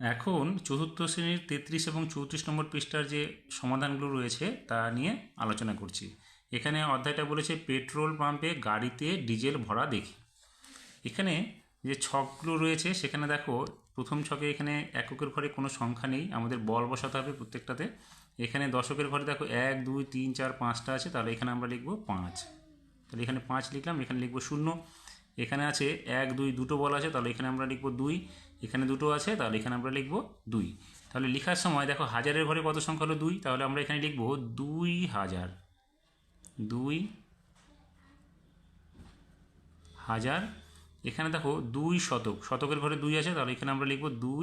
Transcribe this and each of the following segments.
এখন চতুর্থ শ্রেণীর 33 এবং 34 নম্বর পৃষ্ঠার যে সমাধানগুলো রয়েছে তা নিয়ে আলোচনা করছি। এখানে অধ্যায়টা বলেছে পেট্রোল পাম্পে গাড়িতে ডিজেল ভরা দেখি। এখানে যে ছকগুলো রয়েছে সেখানে দেখো প্রথম ছকে এখানে এককের ঘরে কোনো সংখ্যা নেই, আমাদের বল বসাতে হবে প্রত্যেকটাতে। এখানে দশকের ঘরে দেখো 1 2 3 4 5টা আছে, তাহলে এখানে আমরা লিখব 5। তাহলে এখানে 5 লিখলাম, এখানে লিখব 0। এখানে আছে 1 2 দুটো বল আছে, তাহলে এখানে আমরা লিখব 2। এখানে দুটো আছে, তাহলে এখানে আমরা লিখব 2। তাহলে লেখার সময় দেখো হাজারের ঘরে কত সংখ্যা হলো 2, তাহলে আমরা এখানে লিখব 2000। 2000। এখানে দেখো 2 শতক, শতকের ঘরে 2 আছে, তাহলে এখানে আমরা লিখব 2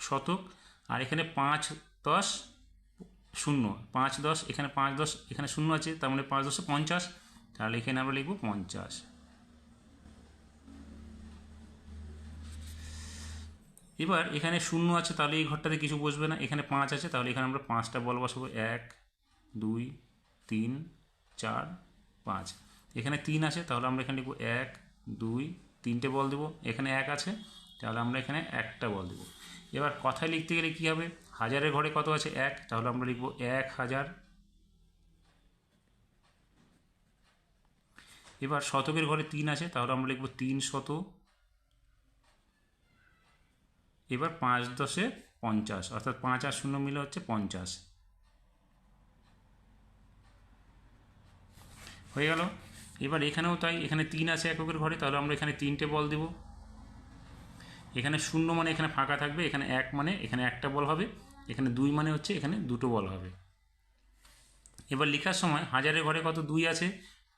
শতক। আর এখানে 5 10 0, 5 10, এখানে 5 10, এখানে 0 আছে, তার মানে 5 10 50, তাহলে এখানে আমরা লিখব 50। এবার এখানে 0 আছে, তাহলে এই ঘরটাতে কিছু বসবে না। এখানে 5 আছে, তাহলে এখানে আমরা 5টা বল বসাবো, 1 2 3 4 5। এখানে 3 আছে, তাহলে আমরা এখানে লিখব 1 2 3টে বল দেবো। এখানে 1 আছে, তাহলে আমরা এখানে একটা বল দেবো। এবার কথায় লিখতে গেলে কী হবে, হাজারের ঘরে কত আছে 1, তাহলে আমরা লিখব 1000। এবার শতকের ঘরে 3 আছে, তাহলে আমরা লিখব 300। এবার 5 10 50, অর্থাৎ 5 আর 0 মিলে হচ্ছে 50 হয়ে গেল। এবার এখানেও তাই, এখানে 3 আছে এককের ঘরে, তাহলে আমরা এখানে 3টে বল দেব। এখানে 0 মানে এখানে ফাঁকা থাকবে, এখানে 1 মানে এখানে একটা বল হবে, এখানে 2 মানে হচ্ছে এখানে দুটো বল হবে। এবার লেখার সময় হাজারের ঘরে কত 2 আছে,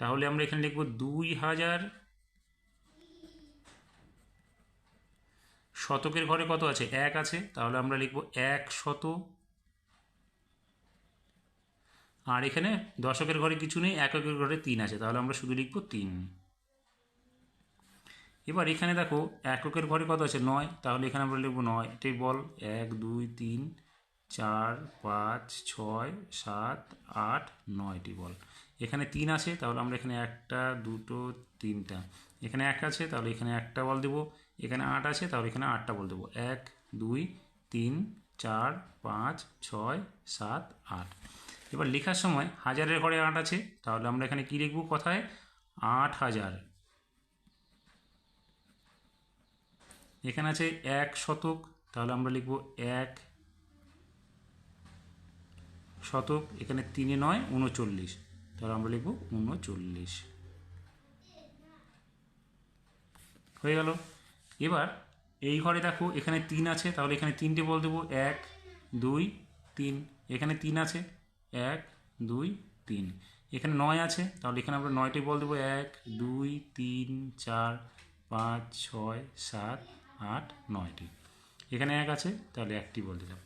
তাহলে আমরা এখানে লিখব 2000। শতকের ঘরে কত আছে 1 আছে, তাহলে আমরা লিখব 100। আর এখানে দশকের ঘরে কিছু নেই, এককের ঘরে 3 আছে, তাহলে আমরা শুধু লিখব 3। এবার এখানে দেখো এককের ঘরে কত আছে 9, তাহলে এখানে আমরা লিখব 9। এটাই বল 1 2 3 4 5 6 7 8 9টি বল। এখানে 3 আছে, তাহলে আমরা এখানে একটা দুটো তিনটা। এখানে 1 আছে, তাহলে এখানে একটা বল দেবো। এখানে 8 আছে, তাহলে এখানে 8টা বল দেবো। 1 2 3 4 5 6 7 8। এবার লেখার সময় হাজারের ঘরে 8 আছে, তাহলে আমরা এখানে কি লিখব কথায় 8000। এখানে আছে 1 শতক, তাহলে আমরা লিখব 1 শতক। এখানে 3 9 39, তাহলে আমরা লিখব 39 হয়ে গেল। এবার এই ঘরে দেখো এখানে 3 আছে, তাহলে এখানে 3টে বল দেবো, 1 2 3। এখানে 3 আছে, 1 2 3। এখানে 9 আছে, তাহলে এখানে আমরা 9টি বল দেবো, 1 2 3 4 5 6 7 8 9টি। এখানে 1 আছে, তাহলে একটি বল দিলাম।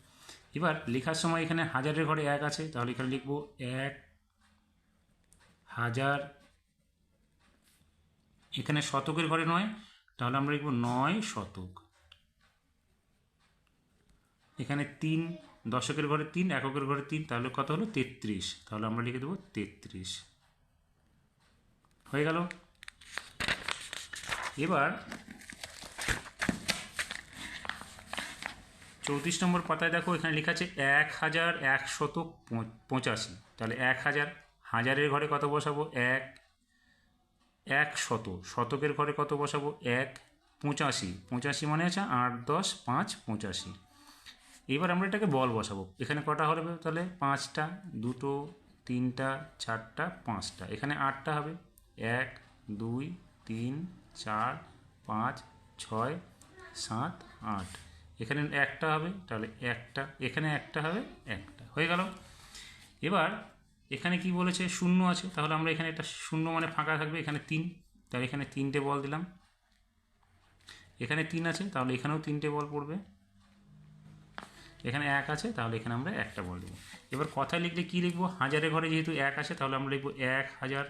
এবার লেখার সময় এখানে হাজারের ঘরে 1 আছে, তাহলে এখানে লিখব 1000। এখানে শতকের ঘরে 9, তাহলে আমরা লিখব 9 শতক। এখানে 3 দশকের ঘরে 3, এককের ঘরে 3, তাহলে কত হলো 33, তাহলে আমরা লিখে দেবো 33 হয়ে গেল। এবার 34 নম্বর পাতায় দেখো এখানে লেখা আছে 1185, তাহলে 1000 হাজারের ঘরে কত বসাবো 1, 100 শতকের ঘরে কত বসাবো 1, 85 85 মানে আছে 8 10 5 85। এবার আমরা এটাকে বল বসাবো। এখানে কটা হবে, তাহলে 5টা, দুটো, 3টা, 4টা, 5টা। এখানে 8টা হবে, 1 2 3 4 5 6 7 8। এখানে একটা হবে, তাহলে একটা। এখানে একটা হবে, একটা হয়ে গেল। এবার এখানে কি বলেছে 0 আছে, তাহলে আমরা এখানে একটা 0 মানে ফাঁকা থাকবে, এখানে 3, তাহলে এখানে 3টে বল দিলাম। এখানে 3 আছে, তাহলে এখানেও 3টে বল পড়বে। এখানে 1 আছে, তাহলে এখানে আমরা একটা বল দেবো। এবার কথায় লিখলে কি লিখবো, হাজারের ঘরে যেহেতু 1 আছে, তাহলে আমরা লিখবো 1000।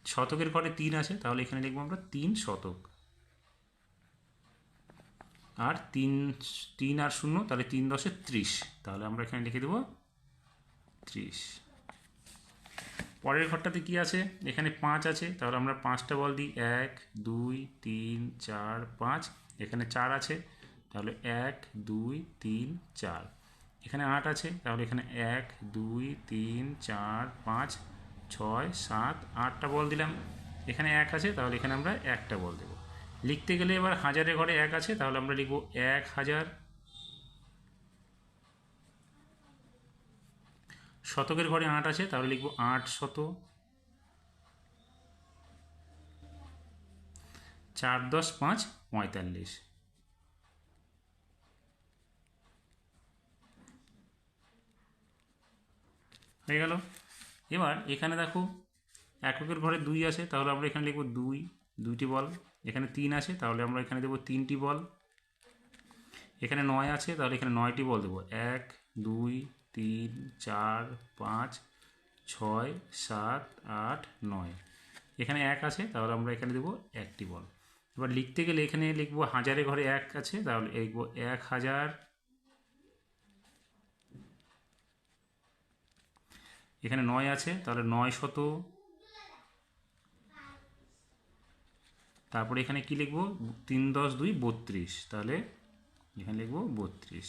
শতকের ঘরে 3 আছে, তাহলে এখানে লিখবো আমরা 3 শতক। আর 3 আর 0, তাহলে 3 10 30, তাহলে আমরা এখানে লিখে দেবো 30। পরের ঘরটাতে কি আছে, এখানে 5 আছে, তাহলে আমরা 5টা বল দিই, 1 2 3 4 5, এখানে 4 আছে, তাহলে 1 2 3 4, এখানে 8 আছে, তাহলে এখানে 1 2 3 4 5 6 7 8টা বল দিলাম, এখানে 1 আছে, তাহলে এখানে আমরা একটা বল দেব। লিখতে গেলে এবার হাজারের ঘরে 1 আছে, তাহলে আমরা লিখব 1000। শতকের ঘরে 8 আছে, তাহলে লিখব 800। 4 10 5 45 হয়ে গেল। এবার এখানে দেখো এককের ঘরে 2 আছে, তাহলে আমরা এখানে লিখব 2টি বল। এখানে 3 আছে, তাহলে আমরা এখানে দেবো 3টি বল। এখানে 9 আছে, তাহলে এখানে 9টি বল দেবো, 1 2 3 4 5 6 7 8 9। এখানে 1 আছে, তাহলে আমরা এখানে দেবো 1টি বল। এবার লিখতে গেলে এখানে লিখবো হাজারের ঘরে 1 আছে, তাহলে লিখবো 1000। এখানে 9 আছে, তাহলে 900। তারপরে এখানে কি লিখবো, 3 10 2 32, তাহলে এখানে লিখবো 32।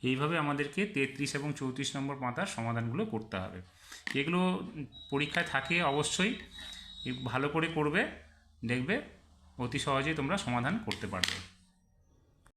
এইভাবে আমাদেরকে 33 এবং 34 নম্বর পাতার সমাধানগুলো করতে হবে। এগুলো পরীক্ষায় থাকে অবশ্যই, ভালো করে করবে, দেখবে অতি সহজেই তোমরা সমাধান করতে পারবে।